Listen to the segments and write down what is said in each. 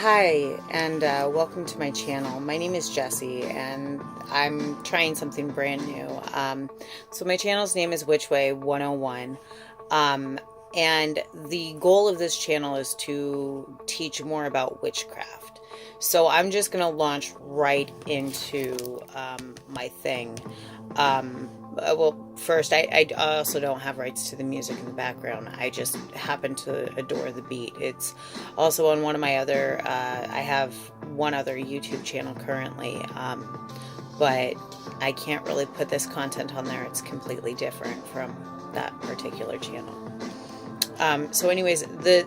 Hi, and welcome to my channel. My name is Jessie, and I'm trying something brand new. So my channel's name is Witchway 101, and the goal of this channel is to teach more about witchcraft. So I'm just going to launch right into my thing. Well, first, I also don't have rights to the music in the background. I just happen to adore the beat. It's also on one of my other, I have one other YouTube channel currently, but I can't really put this content on there. It's completely different from that particular channel. So anyways, the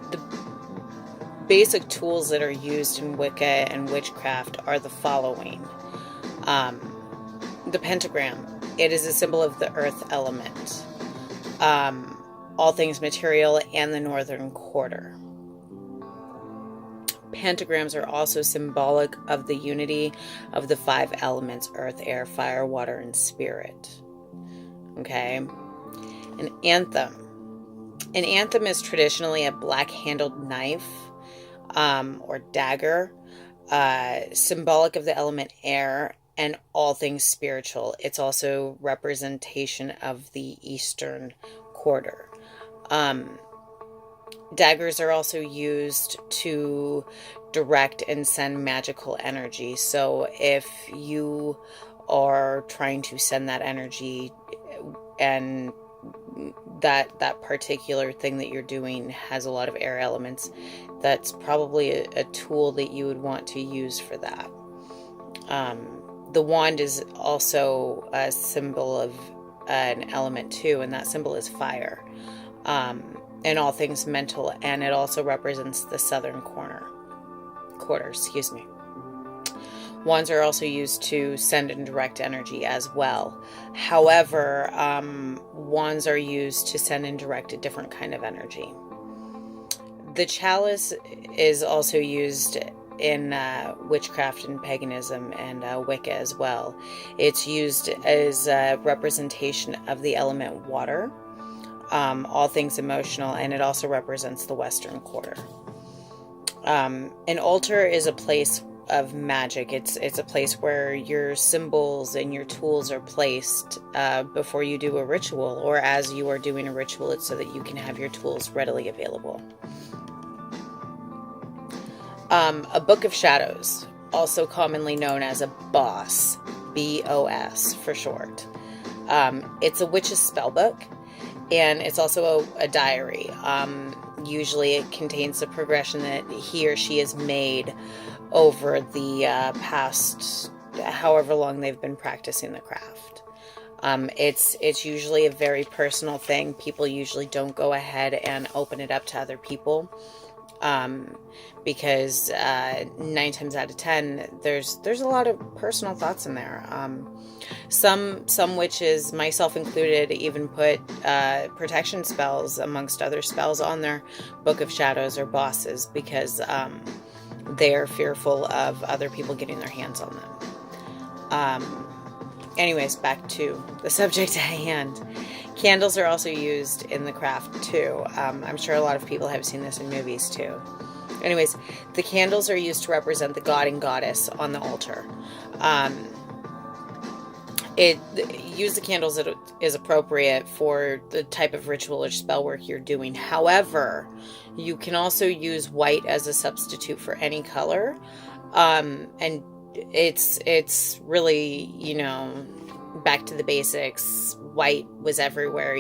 basic tools that are used in Wicca and witchcraft are the following. The pentagram. It is a symbol of the earth element, all things material, and the northern quarter. Pentagrams are also symbolic of the unity of the five elements: earth, air, fire, water, and spirit. Okay? An anthem. An anthem is traditionally a black-handled knife or dagger, symbolic of the element air and all things spiritual. It's also representation of the eastern quarter. Daggers are also used to direct and send magical energy. So if you are trying to send that energy and that particular thing that you're doing has a lot of air elements, that's probably a tool that you would want to use for that. The wand is also a symbol of an element too, and that symbol is fire, and all things mental, and it also represents the southern quarter, excuse me. Wands are also used to send and direct energy as well. However, wands are used to send and direct a different kind of energy. The chalice is also used in witchcraft and paganism and Wicca as well. It's used as a representation of the element water, all things emotional, and it also represents the western quarter. An altar is a place of magic. It's a place where your symbols and your tools are placed before you do a ritual, or as you are doing a ritual. It's so that you can have your tools readily available. A book of shadows, also commonly known as a boss, B-O-S for short. It's a witch's spell book, and it's also a diary. Usually it contains the progression that he or she has made over the past however long they've been practicing the craft. It's usually a very personal thing. People usually don't go ahead and open it up to other people. Because 9 times out of 10, there's a lot of personal thoughts in there. Some witches, myself included, even put protection spells amongst other spells on their book of shadows or bosses because they're fearful of other people getting their hands on them. Anyways, back to the subject at hand. Candles are also used in the craft too. I'm sure a lot of people have seen this in movies too. Anyways, the candles are used to represent the god and goddess on the altar. Use the candles that is appropriate for the type of ritual or spell work you're doing. However, you can also use white as a substitute for any color. And it's really, back to the basics. White was everywhere,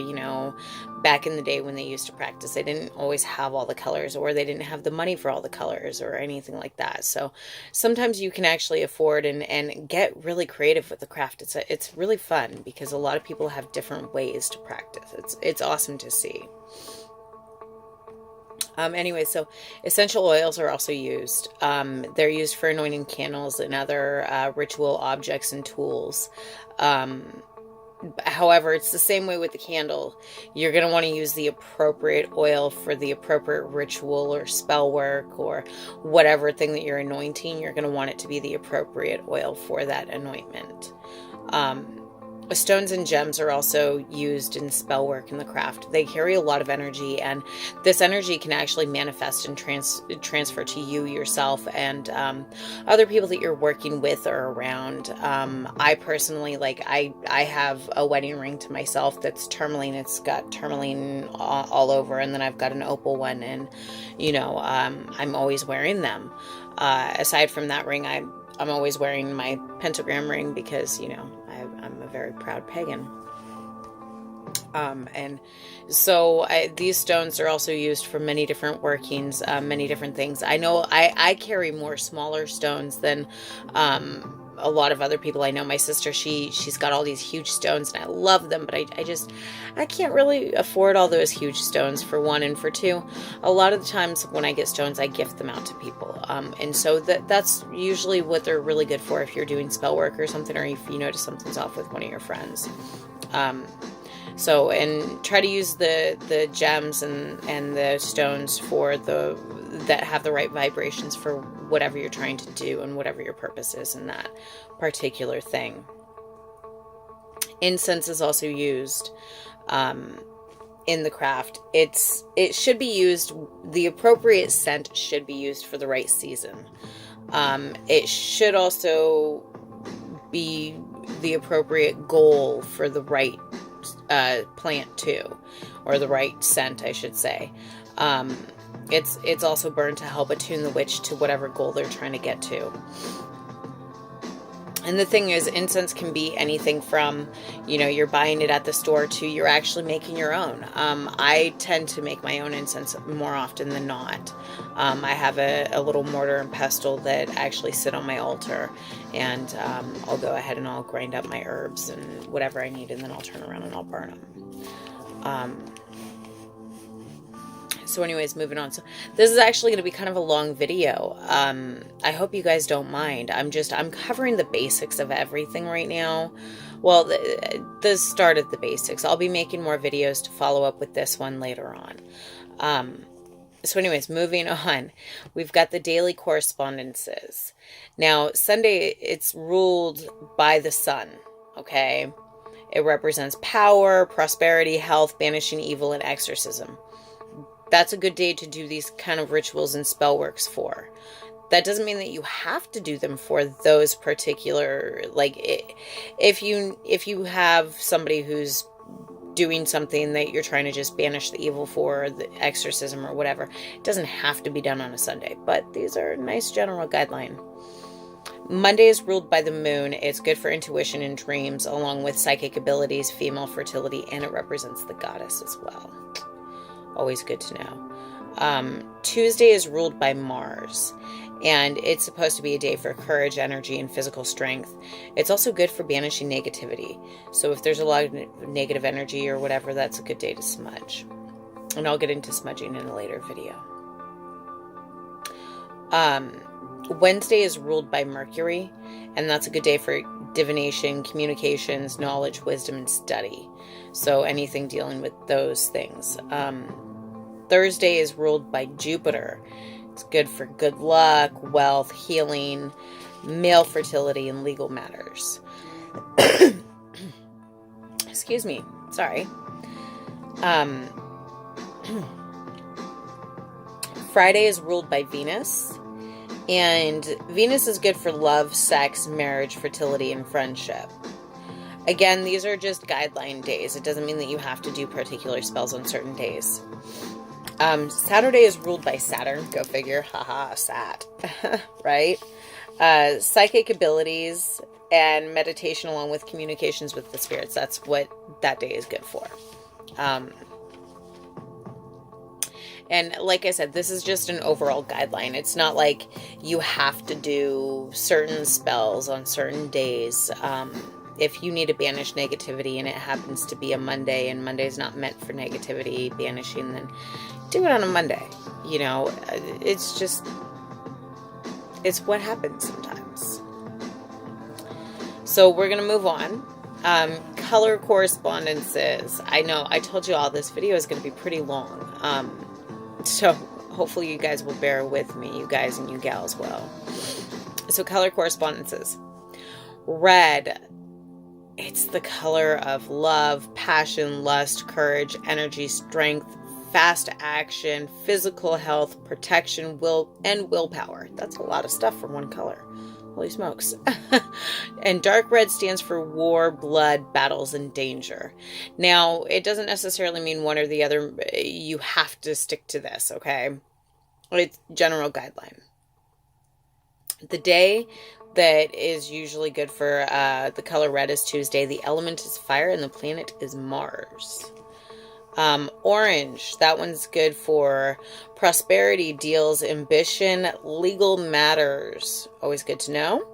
back in the day when they used to practice. They didn't always have all the colors, or they didn't have the money for all the colors or anything like that. So sometimes you can actually afford and get really creative with the craft. It's really fun because a lot of people have different ways to practice. It's awesome to see. Anyway, so essential oils are also used. They're used for anointing candles and other ritual objects and tools. However, it's the same way with the candle. You're going to want to use the appropriate oil for the appropriate ritual or spell work or whatever thing that you're anointing. You're going to want it to be the appropriate oil for that anointment. Stones and gems are also used in spell work in the craft. They carry a lot of energy, and this energy can actually manifest and transfer to you yourself and other people that you're working with or around. I personally, like, I have a wedding ring to myself that's tourmaline. It's got tourmaline all over, and then I've got an opal one, and I'm always wearing them. Aside from that ring, I'm always wearing my pentagram ring because, I'm a very proud pagan. And so these stones are also used for many different workings, many different things. I know I carry more smaller stones than a lot of other people I know. My sister, she's got all these huge stones, and I love them, but I can't really afford all those huge stones, for one, and for two, a lot of the times when I get stones, I gift them out to people, and so that's usually what they're really good for if you're doing spell work or something, or if you notice something's off with one of your friends. So, and try to use the gems and the stones that have the right vibrations for whatever you're trying to do and whatever your purpose is in that particular thing. Incense is also used in the craft. It should be used, the appropriate scent should be used for the right season. It should also be the appropriate goal for the right plant too, or the right scent, I should say. It's also burned to help attune the witch to whatever goal they're trying to get to. And the thing is, incense can be anything from, you're buying it at the store to you're actually making your own. I tend to make my own incense more often than not. I have a little mortar and pestle that actually sit on my altar, and I'll go ahead and I'll grind up my herbs and whatever I need, and then I'll turn around and I'll burn them. So anyways, moving on. So this is actually going to be kind of a long video. I hope you guys don't mind. I'm covering the basics of everything right now. Well, the start of the basics. I'll be making more videos to follow up with this one later on. So anyways, moving on. We've got the daily correspondences. Now, Sunday, it's ruled by the sun, okay? It represents power, prosperity, health, banishing evil, and exorcism. That's a good day to do these kind of rituals and spell works for. That doesn't mean that you have to do them for those particular, if you have somebody who's doing something that you're trying to just banish the evil for, the exorcism or whatever, it doesn't have to be done on a Sunday, but these are a nice general guideline. Monday is ruled by the moon. It's good for intuition and dreams, along with psychic abilities, female fertility, and it represents the goddess as well. Always good to know. Tuesday is ruled by Mars, and it's supposed to be a day for courage, energy, and physical strength. It's also good for banishing negativity. So if there's a lot of negative energy or whatever, that's a good day to smudge. And I'll get into smudging in a later video. Wednesday is ruled by Mercury, and that's a good day for divination, communications, knowledge, wisdom, and study. So anything dealing with those things. Thursday is ruled by Jupiter. It's good for good luck, wealth, healing, male fertility, and legal matters. Excuse me. Sorry. Friday is ruled by Venus. And Venus is good for love, sex, marriage, fertility, and friendship. Again, these are just guideline days. It doesn't mean that you have to do particular spells on certain days. Saturday is ruled by Saturn. Go figure. Haha, Sat. Right? Psychic abilities and meditation along with communications with the spirits. That's what that day is good for. And like I said, this is just an overall guideline. It's not like you have to do certain spells on certain days. If you need to banish negativity and it happens to be a Monday and Monday's not meant for negativity banishing, then do it on a Monday. It's what happens sometimes. So we're going to move on. Color correspondences. I know I told you all this video is going to be pretty long. So hopefully you guys will bear with me, you guys and you gals well. So color correspondences. Red. It's the color of love, passion, lust, courage, energy, strength, fast action, physical health, protection, will, and willpower. That's a lot of stuff for one color. Holy smokes. And dark red stands for war, blood, battles, and danger. Now, it doesn't necessarily mean one or the other. You have to stick to this, okay? It's general guideline. The day that is usually good for the color red is Tuesday. The element is fire and the planet is Mars. Orange, that one's good for prosperity, deals, ambition, legal matters. Always good to know.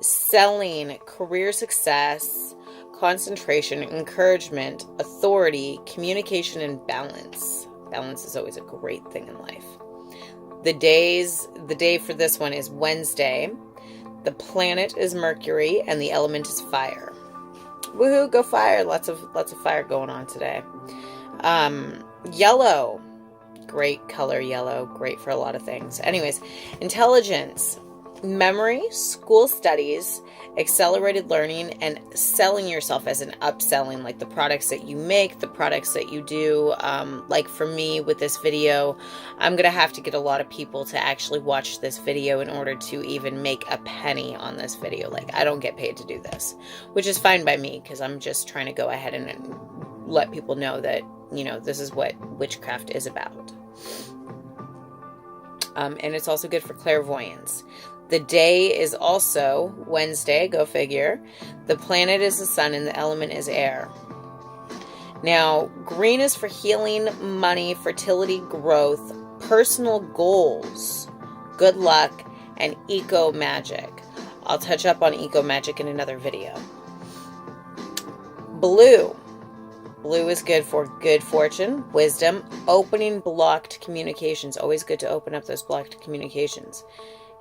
Selling, career success, concentration, encouragement, authority, communication, and balance. Balance is always a great thing in life. The day for this one is Wednesday. The planet is Mercury and the element is fire. Woohoo, go fire. Lots of fire going on today. Yellow. Great color, yellow. Great for a lot of things. Anyways, intelligence, memory, school studies, accelerated learning, and selling yourself as an upselling, like the products that you make, the products that you do. Like for me with this video, I'm going to have to get a lot of people to actually watch this video in order to even make a penny on this video. Like, I don't get paid to do this, which is fine by me because I'm just trying to go ahead and let people know that, you know, this is what witchcraft is about. And it's also good for clairvoyance. The day is also Wednesday, go figure. The planet is the sun and the element is air. Now, green is for healing, money, fertility, growth, personal goals, good luck, and eco magic. I'll touch up on eco magic in another video. Blue. Blue is good for good fortune, wisdom, opening blocked communications. Always good to open up those blocked communications.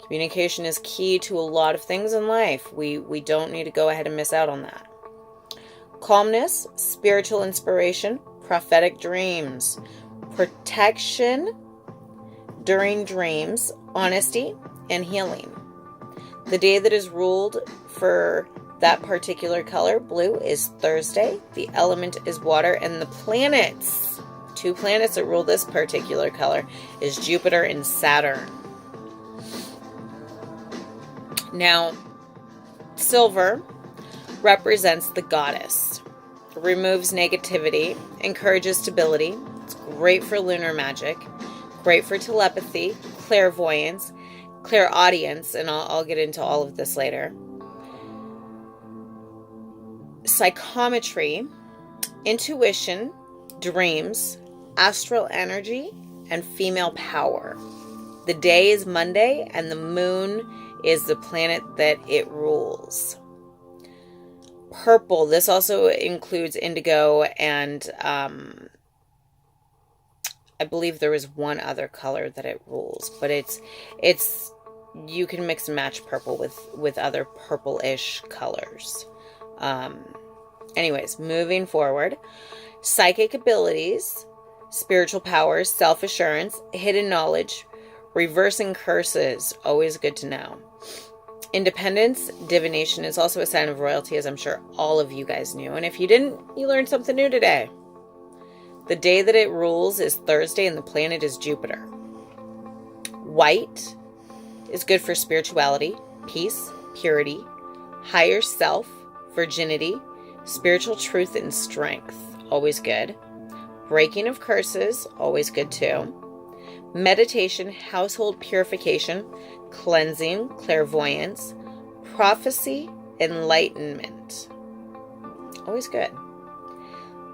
Communication is key to a lot of things in life. We don't need to go ahead and miss out on that. Calmness, spiritual inspiration, prophetic dreams, protection during dreams, honesty, and healing. The day that is ruled for that particular color, blue, is Thursday. The element is water, and the planets, 2 planets that rule this particular color, is Jupiter and Saturn. Now, silver represents the goddess. It removes negativity, encourages stability. It's great for lunar magic, great for telepathy, clairvoyance, clairaudience, and I'll get into all of this later. Psychometry, intuition, dreams, astral energy, and female power. The day is Monday, and the moon is the planet that it rules. Purple, this also includes indigo, and I believe there was one other color that it rules, but it's you can mix and match purple with other purple-ish colors. Anyways, moving forward, psychic abilities, spiritual powers, self-assurance, hidden knowledge, reversing curses, always good to know. Independence, divination is also a sign of royalty, as I'm sure all of you guys knew. And if you didn't, you learned something new today. The day that it rules is Thursday, and the planet is Jupiter. White is good for spirituality, peace, purity, higher self, virginity, spiritual truth, and strength. Always good. Breaking of curses, always good too. Meditation, household purification, cleansing, clairvoyance, prophecy, enlightenment. Always good.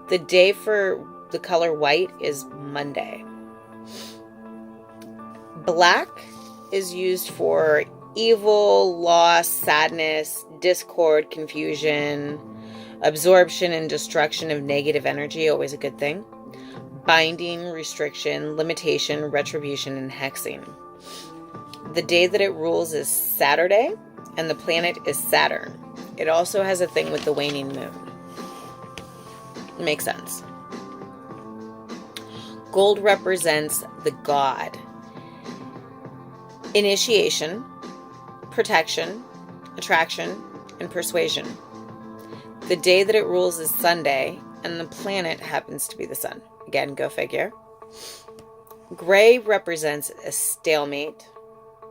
The day for the color white is Monday. Black is used for evil, loss, sadness, discord, confusion, absorption and destruction of negative energy, always a good thing. Binding, restriction, limitation, retribution, and hexing. The day that it rules is Saturday, and the planet is Saturn. It also has a thing with the waning moon. It makes sense. Gold represents the god. Initiation, protection, attraction, and persuasion. The day that it rules is Sunday, and the planet happens to be the sun. Again, go figure. Gray represents a stalemate,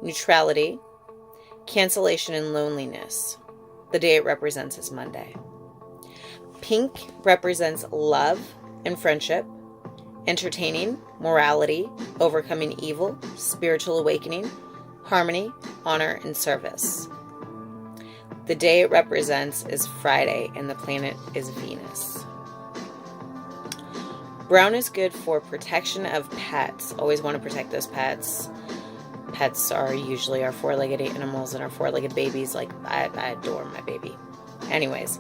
neutrality, cancellation, and loneliness. The day it represents is Monday. Pink represents love and friendship, entertaining, morality, overcoming evil, spiritual awakening, harmony, honor, and service. The day it represents is Friday, and the planet is Venus. Brown is good for protection of pets. Always want to protect those pets. Pets are usually our four-legged animals and our four-legged babies. Like, I adore my baby. Anyways,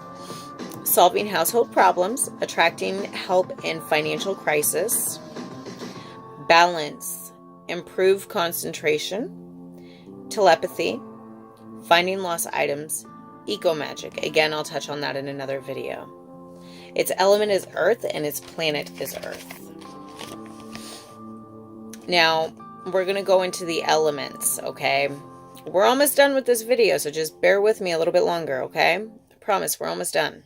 solving household problems, attracting help in financial crisis, balance, improve concentration, telepathy, finding lost items, eco-magic. Again, I'll touch on that in another video. Its element is Earth, and its planet is Earth. Now, we're going to go into the elements, okay? We're almost done with this video, so just bear with me a little bit longer, okay? I promise, we're almost done.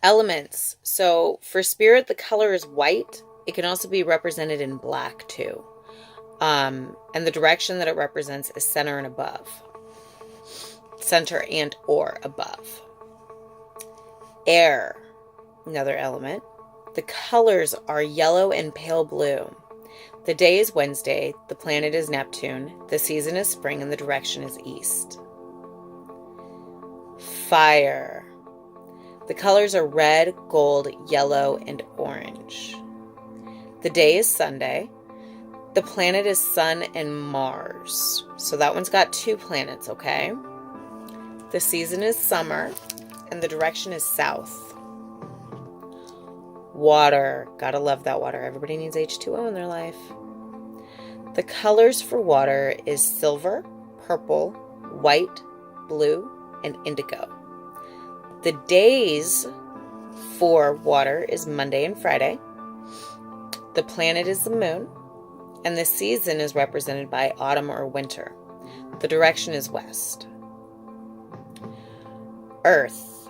Elements. So, for spirit, the color is white. It can also be represented in black, too. And the direction that it represents is center and above. Center and or above. Air, another element. The colors are yellow and pale blue. The day is Wednesday, the planet is Neptune, the season is spring, and the direction is east. Fire. The colors are red, gold, yellow, and orange. The day is Sunday. The planet is Sun and Mars. So that one's got 2 planets, okay? The season is summer, and the direction is south. Water. Gotta love that water. Everybody needs H2O in their life. The colors for water is silver, purple, white, blue, and indigo. The days for water is Monday and Friday. The planet is the moon, and the season is represented by autumn or winter. The direction is west. Earth.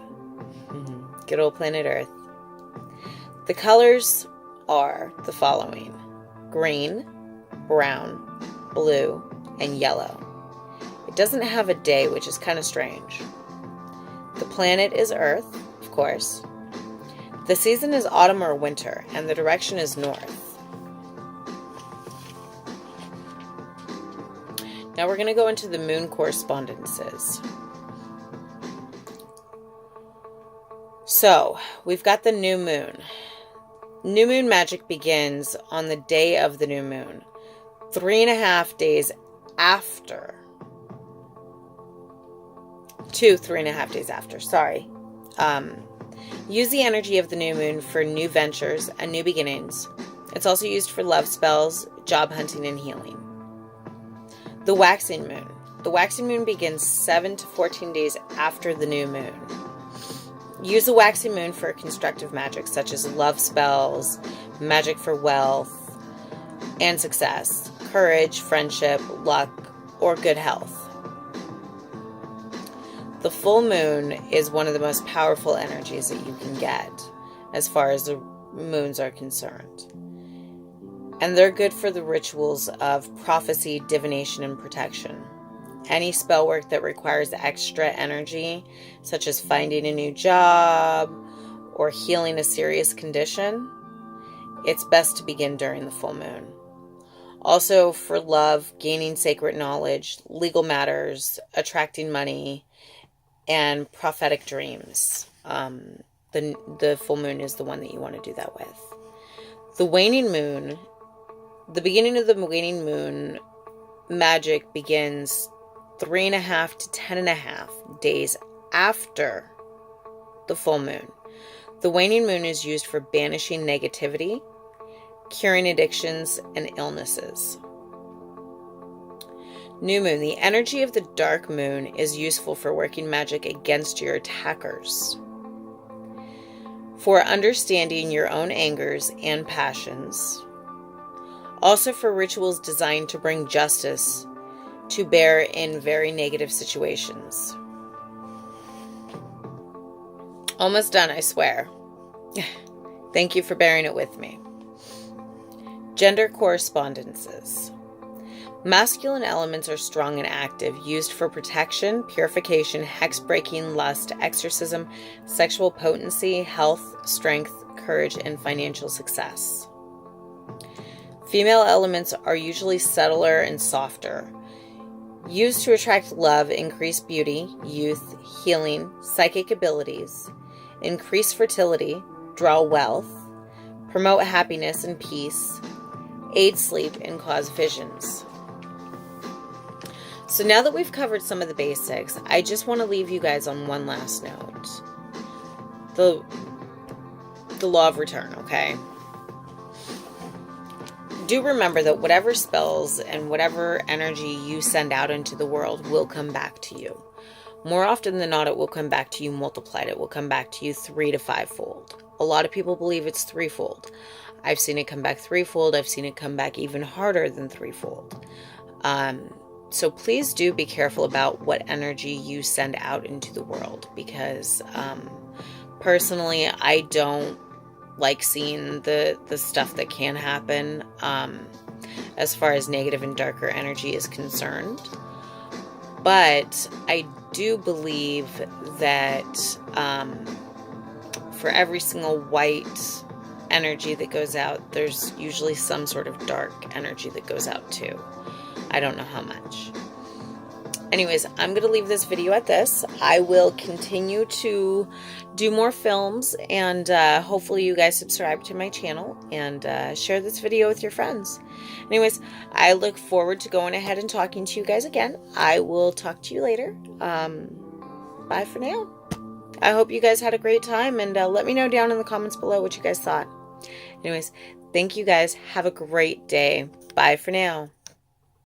Good old planet Earth. The colors are the following: green, brown, blue, and yellow. It doesn't have a day, which is kind of strange. The planet is Earth, of course. The season is autumn or winter, and the direction is north. Now we're going to go into the moon correspondences. So, we've got the new moon. New moon magic begins on the day of the new moon, 3.5 days after. 3.5 days after, sorry. Use the energy of the new moon for new ventures and new beginnings. It's also used for love spells, job hunting, and healing. The waxing moon. The waxing moon begins 7 to 14 days after the new moon. Use the waxing moon for constructive magic, such as love spells, magic for wealth and success, courage, friendship, luck, or good health. The full moon is one of the most powerful energies that you can get as far as the moons are concerned. And they're good for the rituals of prophecy, divination, and protection. Any spell work that requires extra energy, such as finding a new job or healing a serious condition, it's best to begin during the full moon. Also for love, gaining sacred knowledge, legal matters, attracting money, and prophetic dreams. The full moon is the one that you want to do that with. The waning moon, the beginning of the waning moon magic begins 3.5 to 10.5 days after the full moon. The waning moon is used for banishing negativity, curing addictions, and illnesses. New moon. The energy of the dark moon is useful for working magic against your attackers, for understanding your own angers and passions, also for rituals designed to bring justice to bear in very negative situations. Almost done, I swear. Thank you for bearing it with me. Gender correspondences. Masculine elements are strong and active, used for protection, purification, hex-breaking, lust, exorcism, sexual potency, health, strength, courage, and financial success. Female elements are usually subtler and softer, used to attract love, increase beauty, youth, healing, psychic abilities, increase fertility, draw wealth, promote happiness and peace, aid sleep, and cause visions. So now that we've covered some of the basics, I just want to leave you guys on one last note. The law of return, okay? Do remember that whatever spells and whatever energy you send out into the world will come back to you. More often than not, it will come back to you multiplied. It will come back to you 3 to 5-fold. A lot of people believe it's 3-fold. I've seen it come back 3-fold. I've seen it come back even harder than 3-fold. So please do be careful about what energy you send out into the world, because personally, I don't like seeing the stuff that can happen as far as negative and darker energy is concerned. But I do believe that for every single white energy that goes out, there's usually some sort of dark energy that goes out too. I don't know how much. Anyways, I'm going to leave this video at this. I will continue to do more films, and hopefully you guys subscribe to my channel and share this video with your friends. Anyways, I look forward to going ahead and talking to you guys again. I will talk to you later. Bye for now. I hope you guys had a great time, and let me know down in the comments below what you guys thought. Anyways, thank you guys. Have a great day. Bye for now.